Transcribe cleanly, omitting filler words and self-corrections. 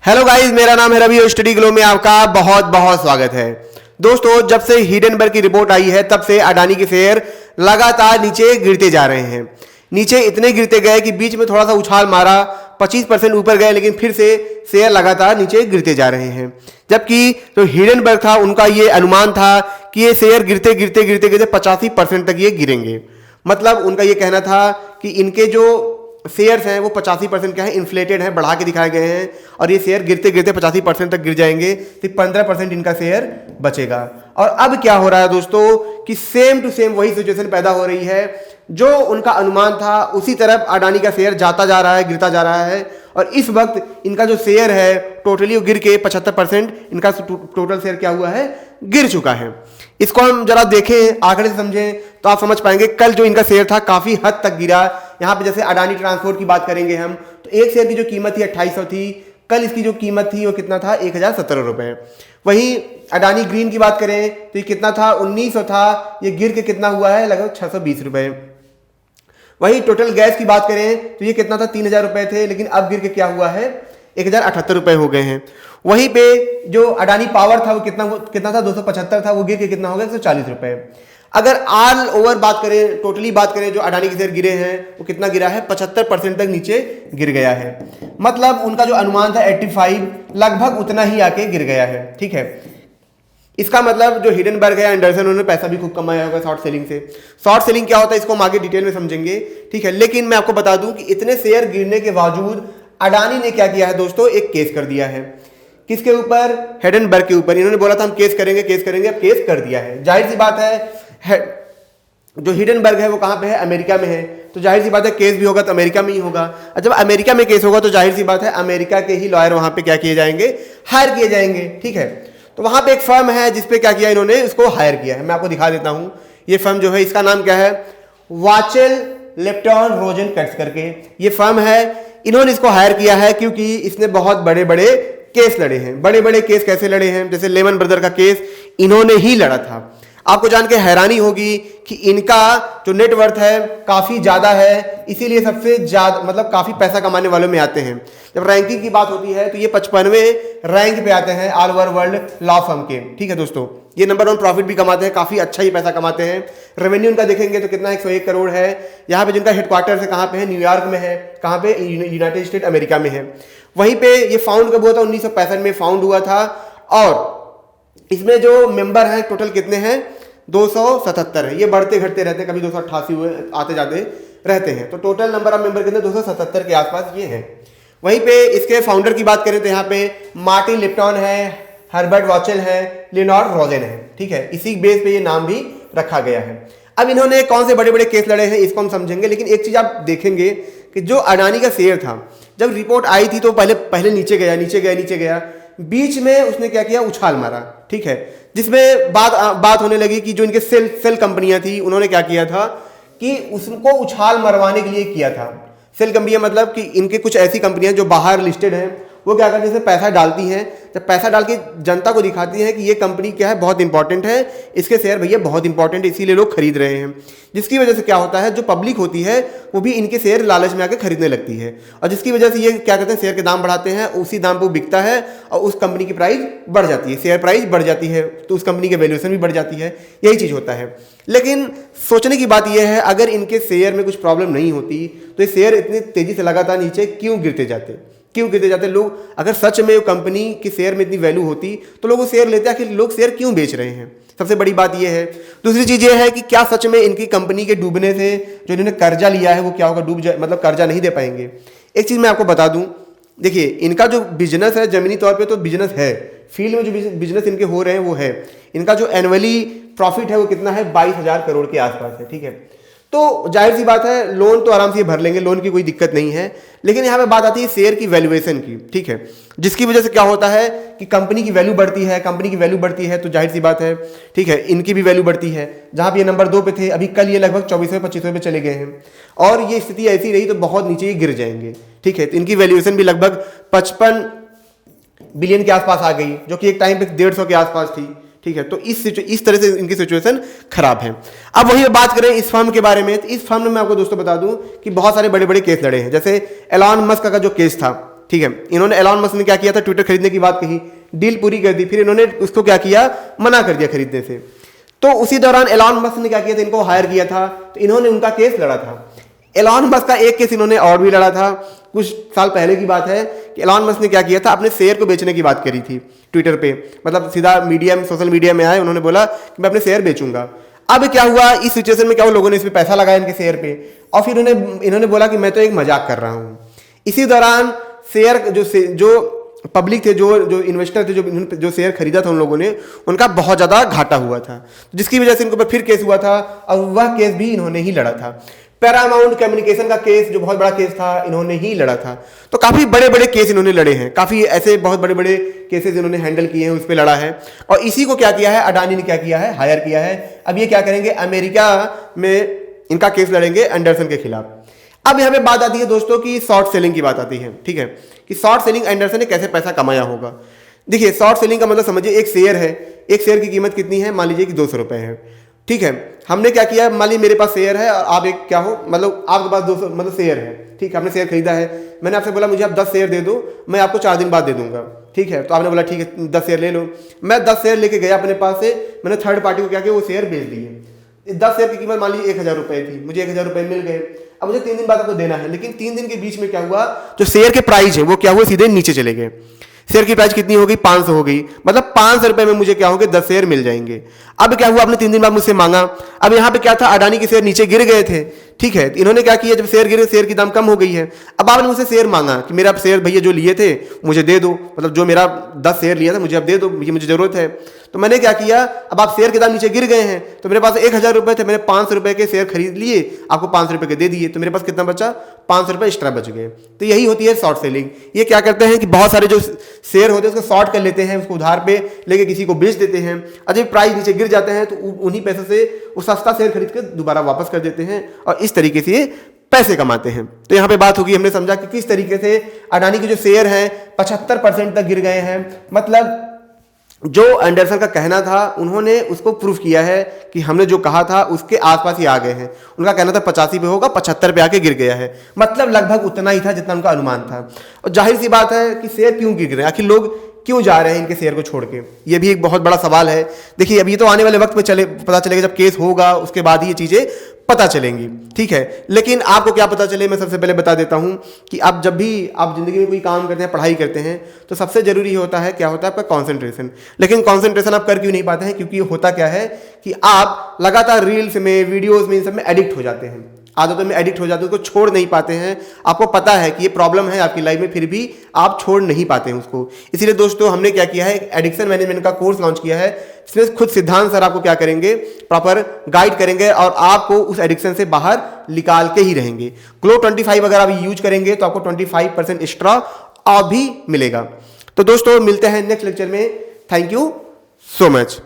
Hello guys, मेरा नाम है रवि और स्टडी ग्लो में आपका बहुत बहुत स्वागत है। दोस्तों, जब से हिडेनबर्ग की रिपोर्ट आई है तब से अडानी के शेयर लगातार नीचे गिरते जा रहे हैं। नीचे इतने गिरते गए कि बीच में थोड़ा सा उछाल मारा, 25% ऊपर गए, लेकिन फिर से शेयर लगातार नीचे गिरते जा रहे हैं। जबकि जो हिडेनबर्ग था उनका ये अनुमान था कि ये शेयर गिरते गिरते गिरते गिरते 85% तक ये गिरेंगे। मतलब उनका ये कहना था कि इनके जो शेयर्स हैं वो 85% क्या है, इन्फ्लेटेड हैं, बढ़ा के दिखाए गए हैं, और ये शेयर गिरते गिरते 85% तक गिर जाएंगे, सिर्फ 15% इनका शेयर बचेगा। और अब क्या हो रहा है दोस्तों कि सेम टू सेम वही सिचुएशन पैदा हो रही है। जो उनका अनुमान था उसी तरफ अडानी का शेयर जाता जा रहा है, गिरता जा रहा है, और इस वक्त इनका जो शेयर है टोटली गिर के 75% इनका टोटल शेयर क्या हुआ है, गिर चुका है। इसको हम जरा देखें, आंकड़े से समझें तो आप समझ पाएंगे। कल जो इनका शेयर था काफी हद तक गिरा। यहां पे जैसे अडानी ट्रांसपोर्ट की बात करेंगे हम, तो एक शेयर की जो कीमत थी 2800 थी, कल इसकी जो कीमत थी वो कितना था, 1017 रुपए। वहीं अडानी ग्रीन की बात करें तो ये कितना था, 1900 था, ये गिर के कितना हुआ है, लगभग 620 रुपए। वहीं टोटल गैस की बात करें तो ये कितना था, 3000 रुपए थे, लेकिन अब गिर के क्या हुआ है, 1078 रुपए हो गए हैं। वहीं पे जो अडानी पावर था वो कितना था, 275 था, वो गिर के कितना हो गया, 140 रुपए। अगर ऑल ओवर बात करें, टोटली बात करें, जो अडानी के शेयर गिरे हैं वो कितना गिरा है, 75% तक नीचे गिर गया है। मतलब उनका जो अनुमान था 85, लगभग उतना ही आके गिर गया है। ठीक है, इसका मतलब जो हिडेनबर्ग है, एंडरसन, उन्होंने पैसा भी खूब कमाया होगा शॉर्ट सेलिंग से। शॉर्ट सेलिंग क्या होता है इसको हम आगे डिटेल में समझेंगे। ठीक है, लेकिन मैं आपको बता दूं कि इतने शेयर गिरने के बावजूद अडानी ने क्या किया है दोस्तों, एक केस कर दिया है। किसके ऊपर, हिडेनबर्ग के ऊपर। इन्होंने बोला था हम केस करेंगे केस करेंगे, अब केस कर दिया है। जाहिर सी बात है जो हिडेनबर्ग है वो कहां पे है, अमेरिका में है, तो जाहिर सी बात है केस भी होगा तो अमेरिका में ही होगा। और जब अमेरिका में केस होगा तो जाहिर सी बात है अमेरिका के ही लॉयर वहां पे क्या किए जाएंगे, हायर किए जाएंगे। ठीक है, तो वहां पे एक फर्म है जिसपे क्या किया इन्होंने, इसको हायर किया है। मैं आपको दिखा देता हूं, ये फर्म जो है इसका नाम क्या है, वाचेल लिप्टन रोजेनकट्स करके ये फर्म है। इन्होंने इसको हायर किया है क्योंकि इसने बहुत बड़े बड़े केस लड़े हैं। बड़े बड़े केस कैसे लड़े हैं, जैसे लेमन ब्रदर का केस इन्होंने ही लड़ा था। आपको जान के हैरानी होगी कि इनका जो नेटवर्थ है काफी ज्यादा है, इसीलिए सबसे ज्यादा मतलब काफी पैसा कमाने वालों में आते हैं। जब रैंकिंग की बात होती है तो ये 55वें रैंक पे आते हैं all over world law firm के। ठीक है दोस्तों, ये नंबर 1 प्रॉफिट भी कमाते हैं, काफी अच्छा ही पैसा कमाते हैं। रेवेन्यू उनका देखेंगे तो कितना, 101 करोड़ है। यहाँ पे जिनका हेडक्वार्टर है कहाँ पे है, न्यूयॉर्क में है। कहाँ पे, यूनाइटेड स्टेट अमेरिका में है। वहीं पे ये फाउंड कब हुआ था, 1965 में फाउंड हुआ था। और इसमें जो मेंबर हैं टोटल कितने हैं, 277 है। ये बढ़ते घटते रहते हैं, कभी 288 हुए, आते जाते रहते हैं। तो टोटल नंबर ऑफ मेंबर कितने, 277 के आसपास ये हैं। वहीं पे इसके फाउंडर की बात करें तो यहाँ पे मार्टिन लिप्टन है, हर्बर्ट वाचेल है, लियोनार्ड रोजेन है। ठीक है, इसी बेस पे ये नाम भी रखा गया है। अब इन्होंने कौन से बड़े बड़े केस लड़े हैं इसको हम समझेंगे, लेकिन एक चीज आप देखेंगे कि जो अडानी का शेयर था जब रिपोर्ट आई थी तो पहले नीचे गया, बीच में उसने क्या किया, उछाल मारा। ठीक है, जिसमें बात होने लगी कि जो इनके सेल कंपनियां थी उन्होंने क्या किया था कि उसको उछाल मरवाने के लिए किया था। सेल कंपनियां मतलब कि इनके कुछ ऐसी कंपनियां जो बाहर लिस्टेड हैं, वो क्या करती है, पैसा डालती हैं। जब पैसा डाल के जनता को दिखाती है कि ये कंपनी क्या है, बहुत इंपॉर्टेंट है, इसके शेयर भैया बहुत इंपॉर्टेंट है, इसीलिए लोग खरीद रहे हैं। जिसकी वजह से क्या होता है, जो पब्लिक होती है वो भी इनके शेयर लालच में आकर खरीदने लगती है, और जिसकी वजह से ये क्या करते हैं, शेयर के दाम बढ़ाते हैं, उसी दाम पर बिकता है और उस कंपनी की प्राइस बढ़ जाती है, शेयर प्राइस बढ़ जाती है, तो उस कंपनी की वैल्यूएशन भी बढ़ जाती है। यही चीज़ होता है। लेकिन सोचने की बात यह है, अगर इनके शेयर में कुछ प्रॉब्लम नहीं होती तो ये शेयर इतनी तेजी से लगातार नीचे क्यों गिरते जाते। लोग, अगर सच में कंपनी की शेयर में इतनी वैल्यू होती तो लोग वो शेयर लेते, आखिर लोग शेयर क्यों बेच रहे हैं, सबसे बड़ी बात यह है। दूसरी चीज ये है कि क्या सच में इनकी कंपनी के डूबने से जो इन्होंने कर्जा लिया है वो क्या होगा, मतलब कर्जा नहीं दे पाएंगे। एक चीज मैं आपको बता दूं, देखिए इनका जो बिजनेस है, जमीनी तौर पे तो बिजनेस है, फील्ड में जो बिजनेस इनके हो रहे हैं वो है। इनका जो एनुअली प्रॉफिट है वो कितना है, 22,000 करोड़ के आसपास है। ठीक है, तो जाहिर सी बात है लोन तो आराम से भर लेंगे, लोन की कोई दिक्कत नहीं है। लेकिन यहाँ पे बात आती है शेयर की वैल्यूएशन की। ठीक है, जिसकी वजह से क्या होता है कि कंपनी की वैल्यू बढ़ती है, तो जाहिर सी बात है, ठीक है, इनकी भी वैल्यू बढ़ती है। जहाँ पे ये नंबर 2 पे थे, अभी कल ये लगभग 24वें-25वें पे चले गए हैं, और ये स्थिति ऐसी रही तो बहुत नीचे ये गिर जाएंगे। ठीक है, तो इनकी वैल्यूएशन भी लगभग 55 बिलियन के आसपास आ गई, जो कि एक टाइम पे 150 के आसपास थी। ठीक है, तो इस तरह से इनकी सिचुएशन खराब है। अब वही बात करें इस फर्म के बारे में, तो इस फर्म में मैं आपको दोस्तों बता दूं कि बहुत सारे बड़े बड़े केस लड़े हैं। जैसे एलॉन मस्क का जो केस था, ठीक है, इन्होंने एलॉन मस्क ने क्या किया था, ट्विटर खरीदने की बात कही, डील पूरी कर दी, फिर इन्होंने उसको क्या किया, मना कर दिया खरीदने से। तो उसी दौरान एलॉन मस्क ने क्या किया था, इनको हायर किया था, तो इन्होंने उनका केस लड़ा था। एलॉन मस्क का एक केस इन्होंने और भी लड़ा था, कुछ साल पहले की बात है कि एलॉन मस्क ने क्या किया था, अपने शेयर को बेचने की बात करी थी ट्विटर पे, मतलब सीधा मीडिया में, सोशल मीडिया में आए, उन्होंने बोला कि मैं अपने शेयर बेचूंगा। अब क्या हुआ इस सिचुएशन में, क्या लोगों ने इस पे पैसा लगाया इनके शेयर पे, और फिर इन्होंने बोला कि मैं तो एक मजाक कर रहा हूं। इसी दौरान शेयर जो पब्लिक थे, जो इन्वेस्टर थे, जो शेयर खरीदा था उन लोगों ने, उनका बहुत ज्यादा घाटा हुआ था, जिसकी वजह से इनके ऊपर फिर केस हुआ था, और वह केस भी इन्होंने ही लड़ा था। पैरामाउंट कम्युनिकेशन का केस, जो बहुत बड़ा केस था, इन्होंने ही लड़ा था। तो काफी बड़े बड़े केस इन्होंने लड़े हैं, काफी ऐसे बहुत बड़े बड़े केसेस इन्होंने हैंडल किए हैं, उस पर लड़ा है। और इसी को क्या किया है, अडानी ने क्या किया है, हायर किया है। अब ये क्या करेंगे, अमेरिका में इनका केस लड़ेंगे एंडरसन के खिलाफ। अब यहाँ पे बात आती है दोस्तों की शॉर्ट सेलिंग की बात आती है, ठीक है, कि शॉर्ट सेलिंग एंडरसन ने कैसे पैसा कमाया होगा। देखिए, शॉर्ट सेलिंग का मतलब समझिए, एक शेयर है, एक शेयर की कीमत कितनी है, मान लीजिए कि 200 रुपए है, ठीक है। हमने क्या किया, मान लीजिए मेरे पास शेयर है और आप एक क्या हो, मतलब आपके पास 200 मतलब शेयर है, ठीक है, आपने शेयर खरीदा है, मैंने आपसे बोला मुझे आप 10 शेयर दे दो, मैं आपको 4 दिन बाद दे दूंगा, ठीक है। तो आपने बोला ठीक है 10 शेयर ले लो। मैं 10 शेयर लेके गया अपने पास से, मैंने थर्ड पार्टी को क्या किया, वो शेयर बेच दिए। 10 शेयर की कीमत मान लीजिए 1000 रुपए थी, मुझे 1000 रुपए मिल गए। अब मुझे 3 दिन बाद आपको देना है, लेकिन 3 दिन के बीच में क्या हुआ, जो शेयर के प्राइस है वो क्या हुआ, सीधे नीचे चले गए। शेयर की प्राइस कितनी हो गई, 500 हो गई, मतलब 500 रुपए में मुझे क्या होंगे, 10 शेयर मिल जाएंगे। अब क्या हुआ, आपने 3 दिन बाद मुझसे मांगा। अब यहां पे क्या था, अडानी के शेयर नीचे गिर गए थे, ठीक है। इन्होंने क्या किया, जब शेयर गिरे, शेयर की दाम कम हो गई है। अब आपने मुझसे शेयर मांगा कि मेरा शेयर भैया जो लिए थे मुझे दे दो, मतलब जो मेरा 10 शेयर लिया था मुझे अब दे दो, ये मुझे जरूरत है। तो मैंने क्या किया, अब आप शेयर के दाम नीचे गिर गए हैं, तो मेरे पास 1000 रुपए थे, मैंने 500 रुपए के शेयर खरीद लिए, आपको 500 रुपए के दे दिए, तो मेरे पास कितना बचा, 500 रुपए एक्स्ट्रा बच गए। तो यही होती है शॉर्ट सेलिंग। ये क्या करते हैं कि बहुत सारे जो शेयर होते हैं उसको शॉर्ट कर लेते हैं, उसको उधार पे लेके किसी को बेच देते हैं, और जब प्राइस नीचे गिर जाते हैं तो उन्हीं पैसे से वो सस्ता शेयर खरीद के दोबारा वापस कर देते हैं, और इस तरीके से पैसे कमाते हैं। तो यहां पे बात होगी, हमने समझा कि किस तरीके से अडानी के जो शेयर हैं 75% तक गिर गए हैं। मतलब जो एंडरसन का कहना था, उन्होंने उसको प्रूफ किया है कि हमने जो कहा था उसके आसपास ही आ गए हैं। उनका कहना था 85 पे होगा, 75 पे आके गिर गया है, मतलब लगभग उतना ही था जितना उनका अनुमान था। और जाहिर सी बात है कि शेयर क्यों गिर रहे हैं, आखिर लोग क्यों जा रहे हैं इनके शेयर को छोड़ के, ये भी एक बहुत बड़ा सवाल है। देखिए, अब ये तो आने वाले वक्त में पता चलेगा, जब केस होगा उसके बाद ही ये चीजें पता चलेंगी, ठीक है। लेकिन आपको क्या पता चले, मैं सबसे पहले बता देता हूं कि आप जब भी आप जिंदगी में कोई काम करते हैं, पढ़ाई करते हैं, तो सबसे जरूरी होता है, क्या होता है, आपका कॉन्सेंट्रेशन। लेकिन कॉन्सेंट्रेशन आप कर क्यों नहीं पाते हैं, क्योंकि होता क्या है कि आप लगातार रील्स में, वीडियोज में, इन सब में एडिक्ट हो जाते हैं, आदतों में एडिक्ट हो जाते हैं, उसको छोड़ नहीं पाते हैं। आपको पता है कि ये प्रॉब्लम है आपकी लाइफ में, फिर भी आप छोड़ नहीं पाते हैं उसको। इसीलिए दोस्तों हमने क्या किया है, एक एडिक्शन मैनेजमेंट का कोर्स लॉन्च किया है। इसमें खुद सिद्धांत सर आपको क्या करेंगे, प्रॉपर गाइड करेंगे और आपको उस एडिक्शन से बाहर निकाल के ही रहेंगे। ग्लो 25 अगर आप यूज करेंगे तो आपको 25% एक्स्ट्रा ऑफ भी मिलेगा। तो दोस्तों मिलते हैं नेक्स्ट लेक्चर में। Thank you so much.